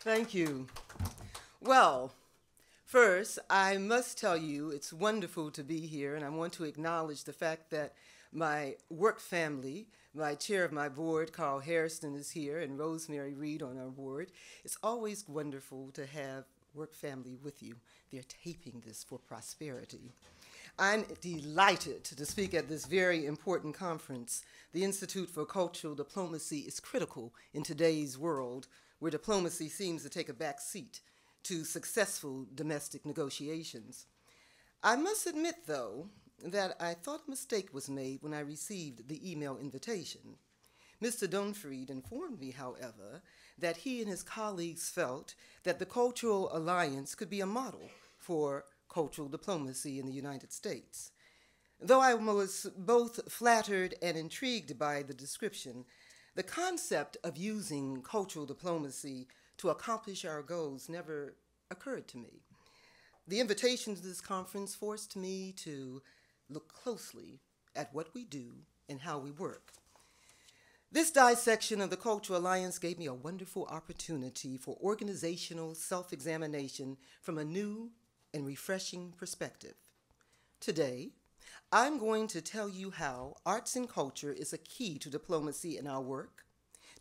Thank you. Well, first, I must tell you it's wonderful to be here, and I want to acknowledge the fact that my work family, my chair of my board, Carl Harrison, is here, and Rosemary Reed on our board. It's always wonderful to have work family with you. They're taping this for prosperity. I'm delighted to speak at this very important conference. The Institute for Cultural Diplomacy is critical in today's world, where diplomacy seems to take a back seat to successful domestic negotiations. I must admit, though, that I thought a mistake was made when I received the email invitation. Mr. Dunfried informed me, however, that he and his colleagues felt that the Cultural Alliance could be a model for cultural diplomacy in the United States. Though I was both flattered and intrigued by the description, the concept of using cultural diplomacy to accomplish our goals never occurred to me. The invitation to this conference forced me to look closely at what we do and how we work. This dissection of the Cultural Alliance gave me a wonderful opportunity for organizational self-examination from a new and refreshing perspective. Today, I'm going to tell you how arts and culture is a key to diplomacy in our work,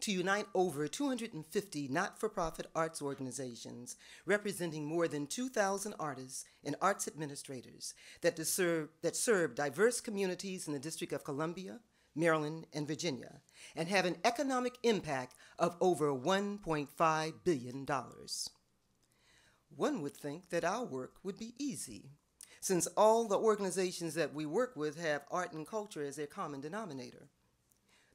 to unite over 250 not-for-profit arts organizations representing more than 2,000 artists and arts administrators that serve diverse communities in the District of Columbia, Maryland, and Virginia, and have an economic impact of over $1.5 billion. One would think that our work would be easy, since all the organizations that we work with have art and culture as their common denominator.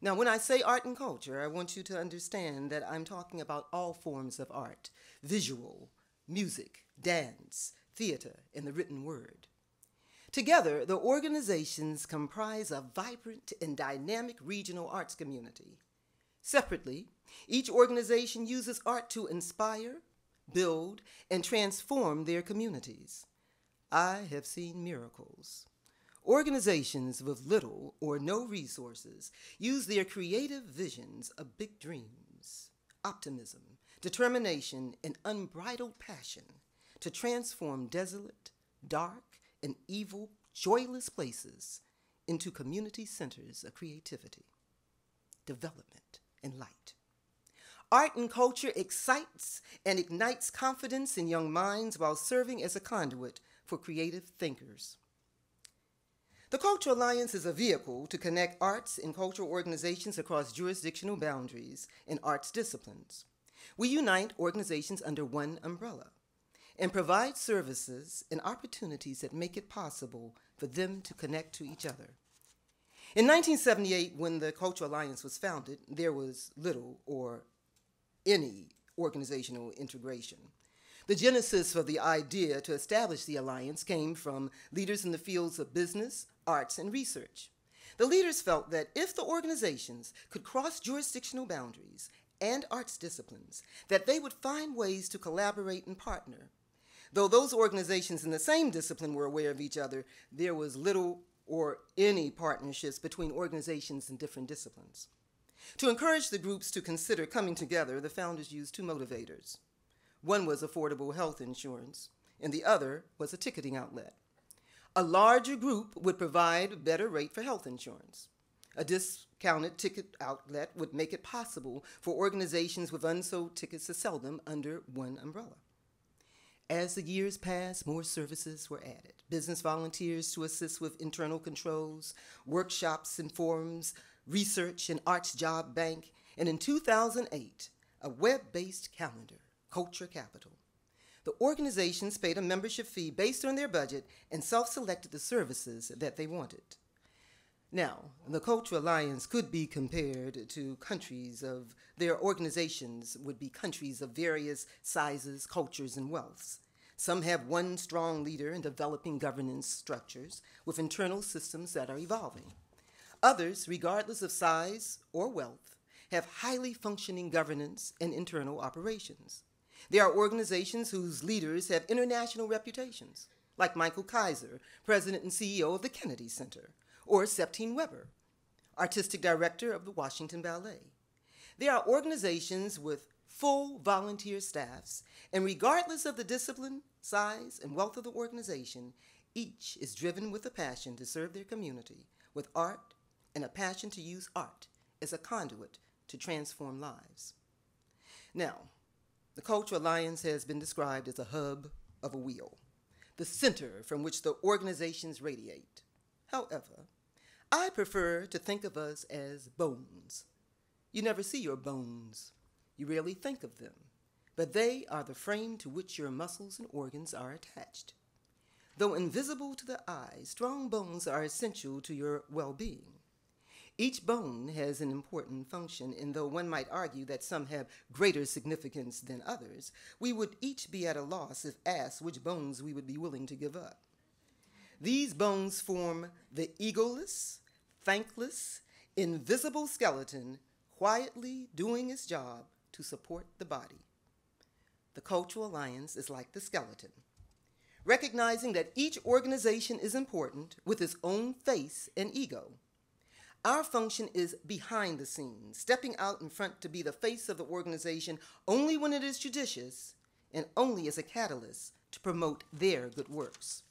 Now, when I say art and culture, I want you to understand that I'm talking about all forms of art: visual, music, dance, theater, and the written word. Together, the organizations comprise a vibrant and dynamic regional arts community. Separately, each organization uses art to inspire, build, and transform their communities. I have seen miracles. Organizations with little or no resources use their creative visions of big dreams, optimism, determination, and unbridled passion to transform desolate, dark, and evil, joyless places into community centers of creativity, development, and light. Art and culture excites and ignites confidence in young minds while serving as a conduit for creative thinkers. The Cultural Alliance is a vehicle to connect arts and cultural organizations across jurisdictional boundaries and arts disciplines. We unite organizations under one umbrella and provide services and opportunities that make it possible for them to connect to each other. In 1978, when the Cultural Alliance was founded, there was little or any organizational integration. The genesis for the idea to establish the alliance came from leaders in the fields of business, arts, and research. The leaders felt that if the organizations could cross jurisdictional boundaries and arts disciplines, that they would find ways to collaborate and partner. Though those organizations in the same discipline were aware of each other, there was little or any partnerships between organizations in different disciplines. To encourage the groups to consider coming together, the founders used two motivators. One was affordable health insurance, and the other was a ticketing outlet. A larger group would provide a better rate for health insurance. A discounted ticket outlet would make it possible for organizations with unsold tickets to sell them under one umbrella. As the years passed, more services were added. Business volunteers to assist with internal controls, workshops and forums, research and arts job bank, and in 2008, a web-based calendar, Culture Capital. The organizations paid a membership fee based on their budget and self-selected the services that they wanted. Now, the Cultural Alliance could be compared to their organizations would be countries of various sizes, cultures, and wealths. Some have one strong leader in developing governance structures with internal systems that are evolving. Others, regardless of size or wealth, have highly functioning governance and internal operations. There are organizations whose leaders have international reputations, like Michael Kaiser, president and CEO of the Kennedy Center, or Septine Weber, artistic director of the Washington Ballet. There are organizations with full volunteer staffs, and regardless of the discipline, size, and wealth of the organization, each is driven with a passion to serve their community with art and a passion to use art as a conduit to transform lives. Now, the Cultural Alliance has been described as a hub of a wheel, the center from which the organizations radiate. However, I prefer to think of us as bones. You never see your bones. You rarely think of them, but they are the frame to which your muscles and organs are attached. Though invisible to the eye, strong bones are essential to your well-being. Each bone has an important function, and though one might argue that some have greater significance than others, we would each be at a loss if asked which bones we would be willing to give up. These bones form the egoless, thankless, invisible skeleton quietly doing its job to support the body. The Cultural Alliance is like the skeleton, recognizing that each organization is important with its own face and ego. Our function is behind the scenes, stepping out in front to be the face of the organization only when it is judicious and only as a catalyst to promote their good works.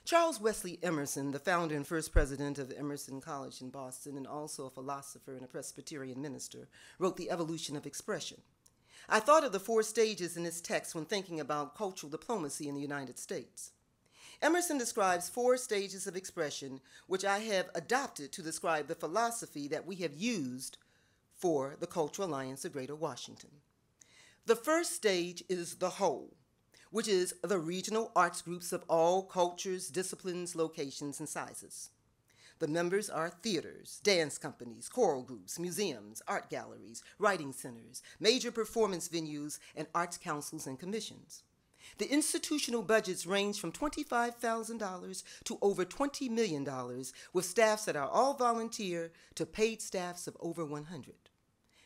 Charles Wesley Emerson, the founder and first president of Emerson College in Boston and also a philosopher and a Presbyterian minister, wrote The Evolution of Expression. I thought of the 4 stages in this text when thinking about cultural diplomacy in the United States. Emerson describes 4 stages of expression, which I have adopted to describe the philosophy that we have used for the Cultural Alliance of Greater Washington. The first stage is the whole, which is the regional arts groups of all cultures, disciplines, locations, and sizes. The members are theaters, dance companies, choral groups, museums, art galleries, writing centers, major performance venues, and arts councils and commissions. The institutional budgets range from $25,000 to over $20 million, with staffs that are all volunteer to paid staffs of over 100.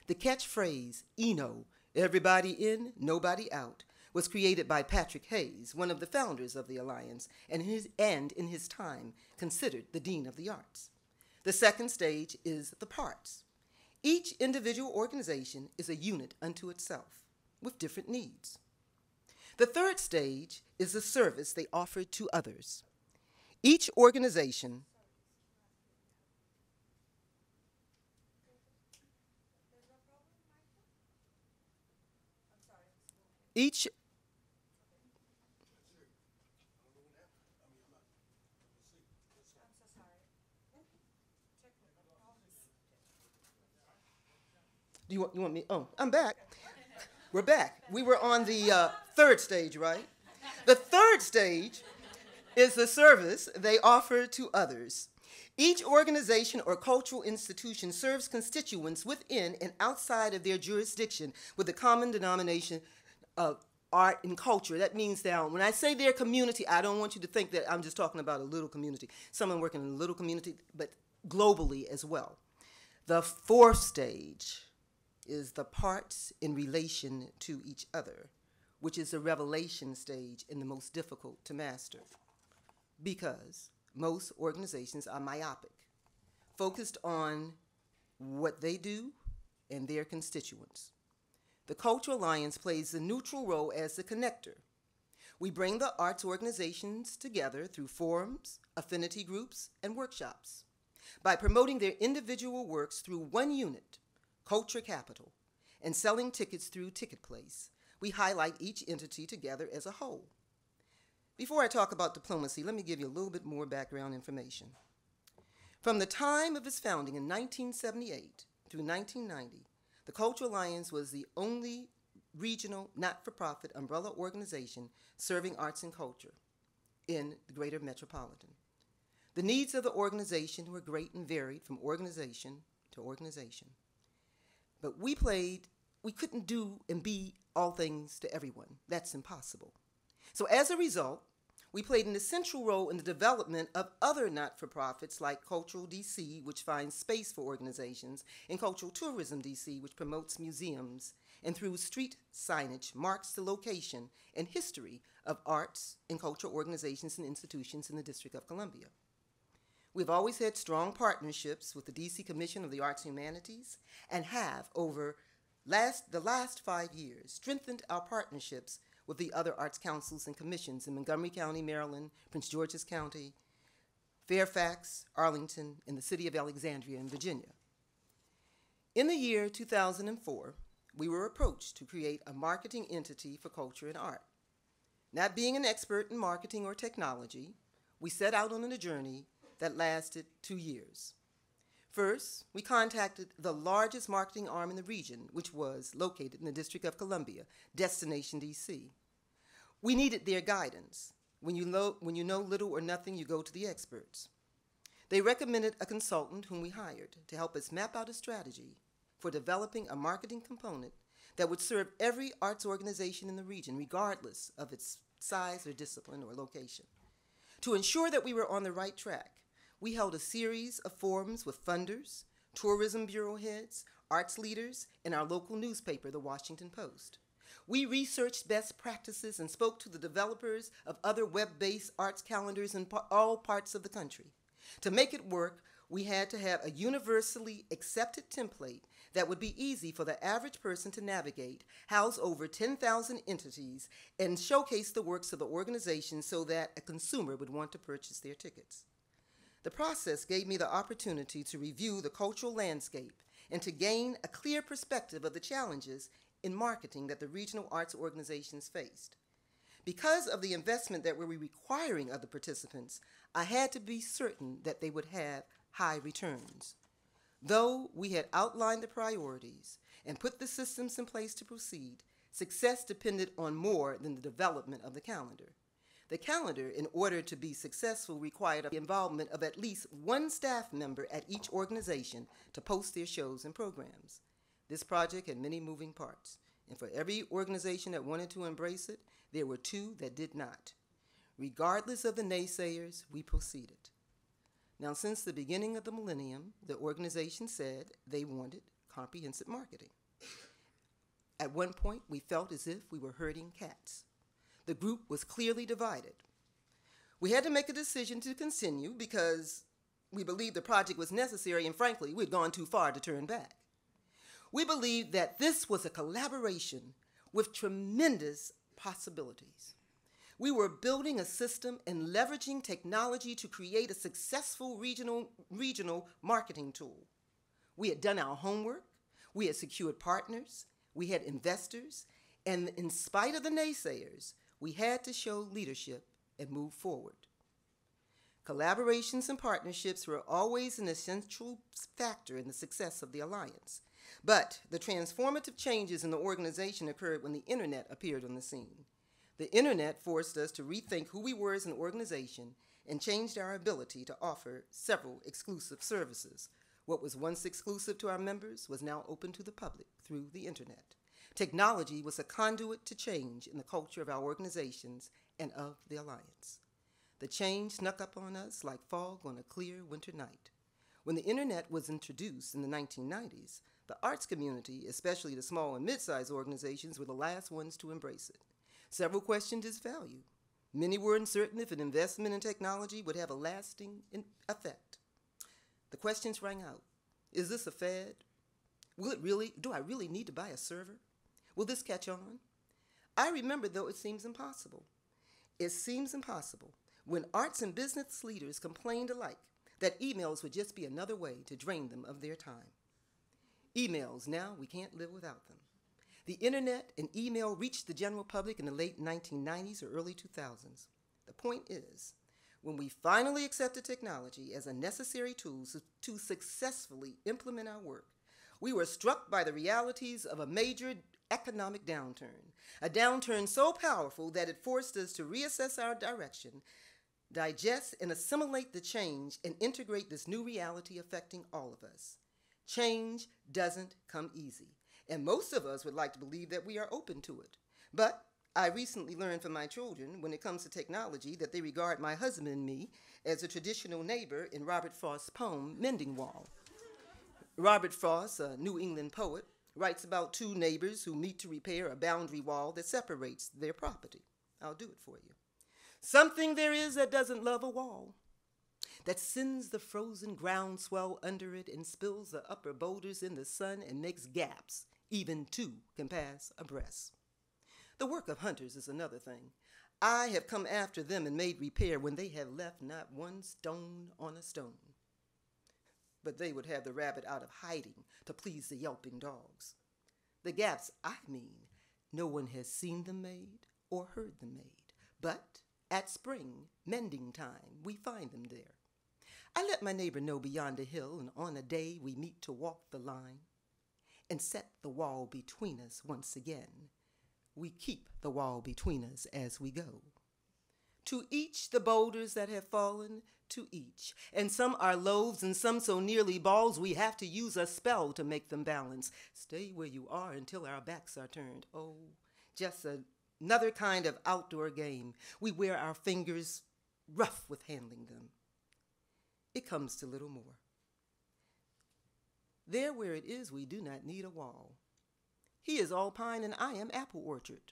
The catchphrase, "Eno, everybody in, nobody out," was created by Patrick Hayes, one of the founders of the Alliance, and in his time considered the Dean of the Arts. The second stage is the parts. Each individual organization is a unit unto itself, with different needs. The third stage is the service they offer to others. Each organization each Do you want me? Oh, I'm back. We're back. We were on the third stage, right? The third stage is the service they offer to others. Each organization or cultural institution serves constituents within and outside of their jurisdiction with a common denomination of art and culture. That means that when I say their community, I don't want you to think that I'm just talking about a little community. Someone working in a little community, but globally as well. The fourth stage is the parts in relation to each other, which is the revelation stage and the most difficult to master, because most organizations are myopic, focused on what they do and their constituents. The Cultural Alliance plays the neutral role as the connector. We bring the arts organizations together through forums, affinity groups, and workshops. By promoting their individual works through one unit, Culture Capital, and selling tickets through Ticket Place, we highlight each entity together as a whole. Before I talk about diplomacy, let me give you a little bit more background information. From the time of its founding in 1978 through 1990, the Cultural Alliance was the only regional not-for-profit umbrella organization serving arts and culture in the greater metropolitan. The needs of the organization were great and varied from organization to organization. But we couldn't do and be all things to everyone. That's impossible. So as a result, we played an essential role in the development of other not-for-profits like Cultural DC, which finds space for organizations, and Cultural Tourism DC, which promotes museums, and through street signage marks the location and history of arts and cultural organizations and institutions in the District of Columbia. We've always had strong partnerships with the DC Commission of the Arts and Humanities and have, over the last 5 years, strengthened our partnerships with the other arts councils and commissions in Montgomery County, Maryland, Prince George's County, Fairfax, Arlington, and the city of Alexandria in Virginia. In the year 2004, we were approached to create a marketing entity for culture and art. Not being an expert in marketing or technology, we set out on a journey that lasted 2 years. First, we contacted the largest marketing arm in the region, which was located in the District of Columbia, Destination DC. We needed their guidance. When you know little or nothing, you go to the experts. They recommended a consultant whom we hired to help us map out a strategy for developing a marketing component that would serve every arts organization in the region, regardless of its size or discipline or location. To ensure that we were on the right track, we held a series of forums with funders, tourism bureau heads, arts leaders, and our local newspaper, the Washington Post. We researched best practices and spoke to the developers of other web-based arts calendars in all parts of the country. To make it work, we had to have a universally accepted template that would be easy for the average person to navigate, house over 10,000 entities, and showcase the works of the organization so that a consumer would want to purchase their tickets. The process gave me the opportunity to review the cultural landscape and to gain a clear perspective of the challenges in marketing that the regional arts organizations faced. Because of the investment that we were requiring of the participants, I had to be certain that they would have high returns. Though we had outlined the priorities and put the systems in place to proceed, success depended on more than the development of the calendar. The calendar, in order to be successful, required the involvement of at least one staff member at each organization to post their shows and programs. This project had many moving parts, and for every organization that wanted to embrace it, there were 2 that did not. Regardless of the naysayers, we proceeded. Now, since the beginning of the millennium, the organization said they wanted comprehensive marketing. At one point, we felt as if we were herding cats. The group was clearly divided. We had to make a decision to continue because we believed the project was necessary, and frankly, we'd gone too far to turn back. We believed that this was a collaboration with tremendous possibilities. We were building a system and leveraging technology to create a successful regional marketing tool. We had done our homework, we had secured partners, we had investors, and in spite of the naysayers, we had to show leadership and move forward. Collaborations and partnerships were always an essential factor in the success of the alliance. But the transformative changes in the organization occurred when the internet appeared on the scene. The internet forced us to rethink who we were as an organization and changed our ability to offer several exclusive services. What was once exclusive to our members was now open to the public through the internet. Technology was a conduit to change in the culture of our organizations and of the alliance. The change snuck up on us like fog on a clear winter night. When the internet was introduced in the 1990s, the arts community, especially the small and mid-sized organizations, were the last ones to embrace it. Several questioned its value. Many were uncertain if an investment in technology would have a lasting effect. The questions rang out. Is this a fad? Do I really need to buy a server? Will this catch on? I remember, though, it seems impossible. It seems impossible when arts and business leaders complained alike that emails would just be another way to drain them of their time. Emails, now we can't live without them. The internet and email reached the general public in the late 1990s or early 2000s. The point is, when we finally accepted technology as a necessary tool to successfully implement our work, we were struck by the realities of a major economic downturn, a downturn so powerful that it forced us to reassess our direction, digest and assimilate the change, and integrate this new reality affecting all of us. Change doesn't come easy, and most of us would like to believe that we are open to it. But I recently learned from my children, when it comes to technology, that they regard my husband and me as a traditional neighbor in Robert Frost's poem, Mending Wall. Robert Frost, a New England poet, writes about 2 neighbors who meet to repair a boundary wall that separates their property. I'll do it for you. Something there is that doesn't love a wall. that sends the frozen groundswell under it and spills the upper boulders in the sun and makes gaps even two can pass abreast. The work of hunters is another thing. I have come after them and made repair when they have left not one stone on a stone. But they would have the rabbit out of hiding to please the yelping dogs. The gaps I mean, no one has seen them made or heard them made. But at spring, mending time, we find them there. I let my neighbor know beyond a hill, and on a day we meet to walk the line and set the wall between us once again. We keep the wall between us as we go. To each the boulders that have fallen, to each. And some are loaves and some so nearly balls we have to use a spell to make them balance. Stay where you are until our backs are turned. Oh, just another kind of outdoor game. We wear our fingers rough with handling them. It comes to little more. There where it is, we do not need a wall. He is all pine and I am apple orchard.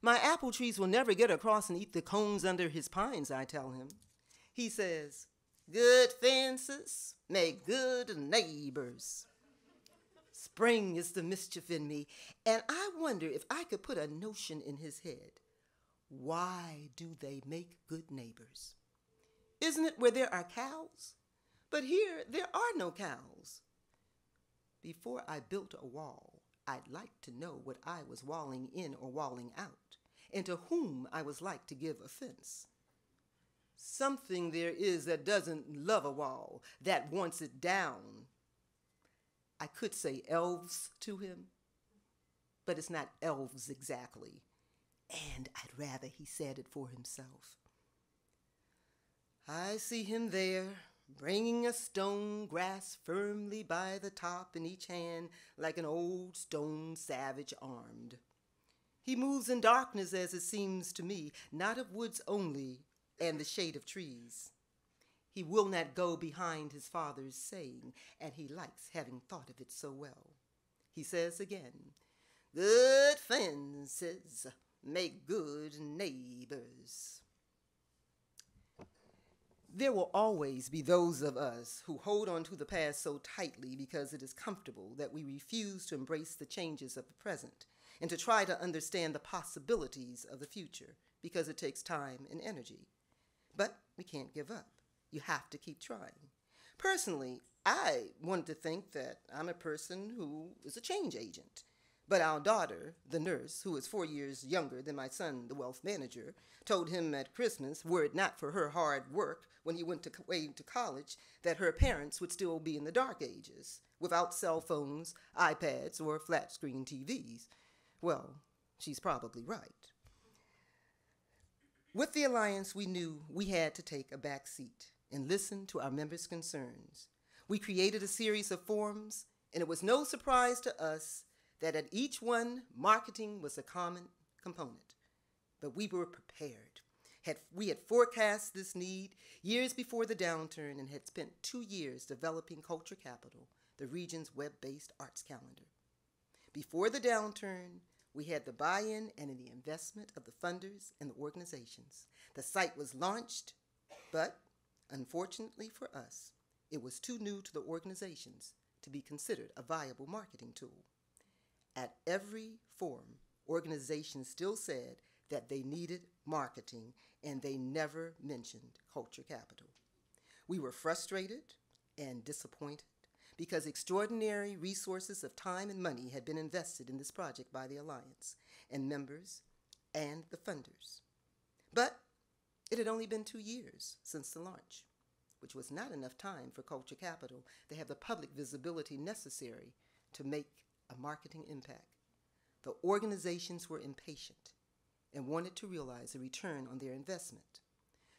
My apple trees will never get across and eat the cones under his pines, I tell him. He says, good fences make good neighbors. Spring is the mischief in me, and I wonder if I could put a notion in his head. Why do they make good neighbors? Isn't it where there are cows? But here there are no cows. Before I built a wall, I'd like to know what I was walling in or walling out, and to whom I was like to give offense. Something there is that doesn't love a wall, that wants it down. I could say elves to him, but it's not elves exactly, and I'd rather he said it for himself. I see him there, bringing a stone grasped firmly by the top in each hand like an old stone savage armed. He moves in darkness, as it seems to me, not of woods only and the shade of trees. He will not go behind his father's saying, and he likes having thought of it so well. He says again, good fences make good neighbors. There will always be those of us who hold on to the past so tightly because it is comfortable that we refuse to embrace the changes of the present and to try to understand the possibilities of the future because it takes time and energy. But we can't give up. You have to keep trying. Personally, I wanted to think that I'm a person who is a change agent. But our daughter, the nurse, who is 4 years younger than my son, the wealth manager, told him at Christmas, were it not for her hard work when he went away to college, that her parents would still be in the dark ages, without cell phones, iPads, or flat-screen TVs. Well, she's probably right. With the Alliance, we knew we had to take a back seat and listen to our members' concerns. We created a series of forums, and it was no surprise to us that at each one, marketing was a common component. But we were prepared. We had forecast this need years before the downturn and had spent 2 years developing Culture Capital, the region's web-based arts calendar. Before the downturn, we had the buy-in and the investment of the funders and the organizations. The site was launched, but unfortunately for us, it was too new to the organizations to be considered a viable marketing tool. At every forum, organizations still said that they needed marketing, and they never mentioned Culture Capital. We were frustrated and disappointed because extraordinary resources of time and money had been invested in this project by the Alliance and members and the funders. But it had only been 2 years since the launch, which was not enough time for Culture Capital to have the public visibility necessary to make a marketing impact. The organizations were impatient and wanted to realize a return on their investment.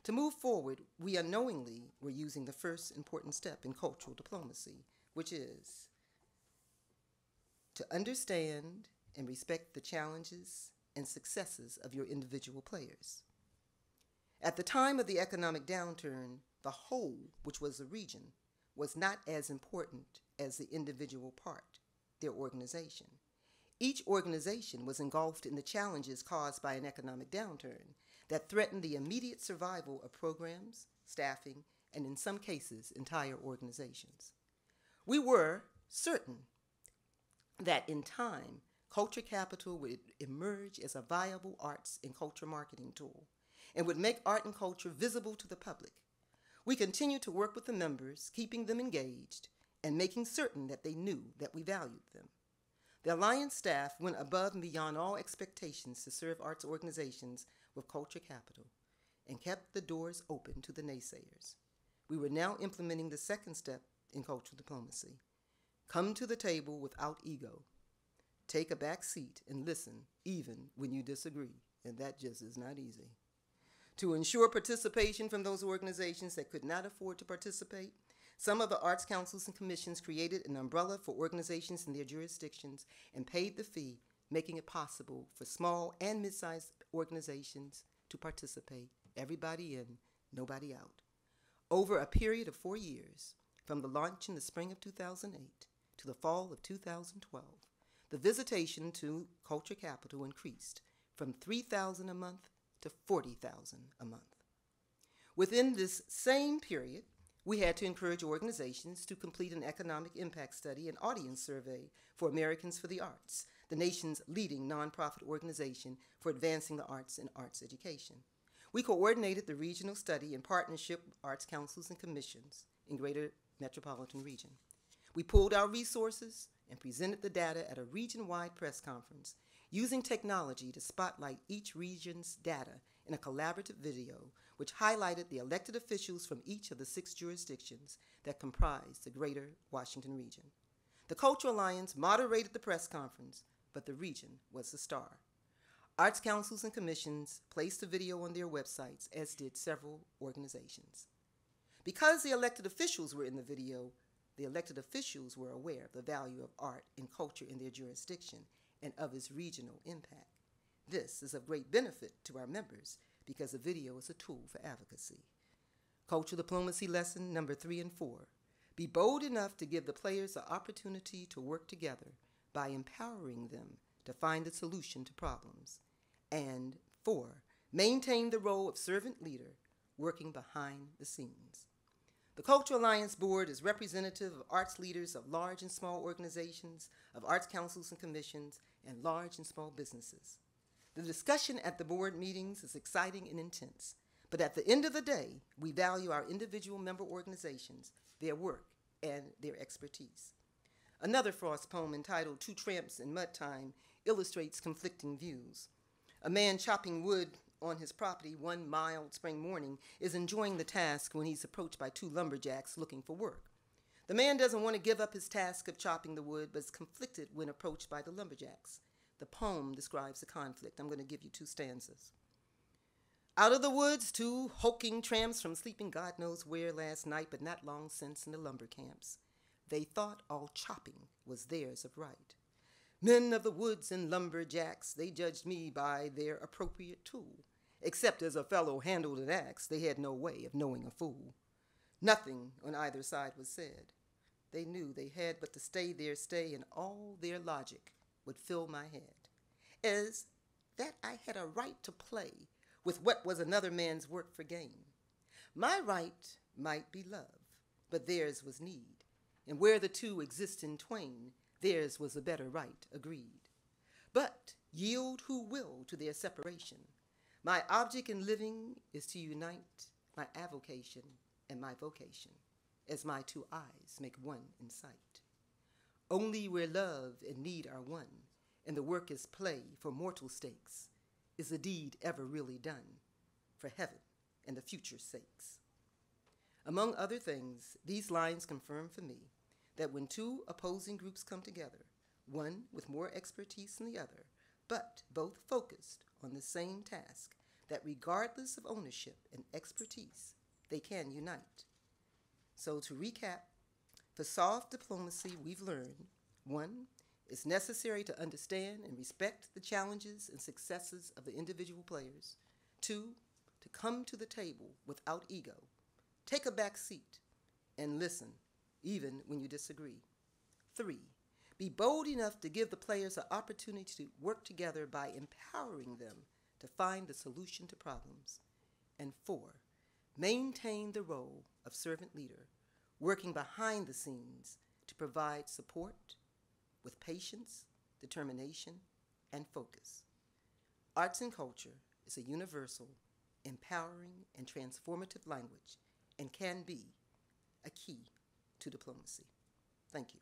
To move forward, we unknowingly were using the first important step in cultural diplomacy, which is to understand and respect the challenges and successes of your individual players. At the time of the economic downturn, the whole, which was the region, was not as important as the individual part, their organization. Each organization was engulfed in the challenges caused by an economic downturn that threatened the immediate survival of programs, staffing, and in some cases, entire organizations. We were certain that in time, culture capital would emerge as a viable arts and culture marketing tool and would make art and culture visible to the public. We continued to work with the members, keeping them engaged and making certain that they knew that we valued them. The Alliance staff went above and beyond all expectations to serve arts organizations with culture capital and kept the doors open to the naysayers. We were now implementing the second step in cultural diplomacy. Come to the table without ego. Take a back seat and listen, even when you disagree, and that just is not easy. To ensure participation from those organizations that could not afford to participate, some of the arts councils and commissions created an umbrella for organizations in their jurisdictions and paid the fee, making it possible for small and mid-sized organizations to participate, everybody in, nobody out. Over a period of 4 years, from the launch in the spring of 2008 to the fall of 2012, the visitation to Culture Capital increased from 3,000 a month to 40,000 a month. Within this same period, we had to encourage organizations to complete an economic impact study and audience survey for Americans for the Arts, the nation's leading nonprofit organization for advancing the arts and arts education. We coordinated the regional study in partnership with arts councils and commissions in greater metropolitan region. We pooled our resources and presented the data at a region-wide press conference, using technology to spotlight each region's data in a collaborative video which highlighted the elected officials from each of the 6 jurisdictions that comprise the greater Washington region. The Cultural Alliance moderated the press conference, but the region was the star. Arts councils and commissions placed the video on their websites, as did several organizations. Because the elected officials were in the video, the elected officials were aware of the value of art and culture in their jurisdiction and of its regional impact. This is of great benefit to our members because the video is a tool for advocacy. Cultural diplomacy lesson number 3 and 4. Be bold enough to give the players the opportunity to work together by empowering them to find the solution to problems. And 4, maintain the role of servant leader, working behind the scenes. The Cultural Alliance Board is representative of arts leaders of large and small organizations, of arts councils and commissions, and large and small businesses. The discussion at the board meetings is exciting and intense, but at the end of the day, we value our individual member organizations, their work, and their expertise. Another Frost poem entitled Two Tramps in Mud Time illustrates conflicting views. A man chopping wood on his property one mild spring morning is enjoying the task when he's approached by 2 lumberjacks looking for work. The man doesn't want to give up his task of chopping the wood, but is conflicted when approached by the lumberjacks. The poem describes the conflict. I'm going to give you 2 stanzas. Out of the woods, 2 hulking tramps from sleeping God knows where last night, but not long since in the lumber camps. They thought all chopping was theirs of right. Men of the woods and lumberjacks, they judged me by their appropriate tool. Except as a fellow handled an axe, they had no way of knowing a fool. Nothing on either side was said. They knew they had but to stay their stay, and all their logic would fill my head, as that I had a right to play with what was another man's work for gain. My right might be love, but theirs was need, and where the 2 exist in twain, theirs was a better right agreed. But yield who will to their separation. My object in living is to unite my avocation and my vocation, as my 2 eyes make one in sight. Only where love and need are one, and the work is play for mortal stakes, is the deed ever really done for heaven and the future's sakes. Among other things, these lines confirm for me that when 2 opposing groups come together, one with more expertise than the other, but both focused on the same task, that regardless of ownership and expertise, they can unite. So to recap, for soft diplomacy, we've learned, 1, it's necessary to understand and respect the challenges and successes of the individual players. 2, to come to the table without ego. Take a back seat and listen, even when you disagree. 3, be bold enough to give the players an opportunity to work together by empowering them to find the solution to problems. And 4, maintain the role of servant leader, working behind the scenes to provide support with patience, determination, and focus. Arts and culture is a universal, empowering, and transformative language and can be a key to diplomacy. Thank you.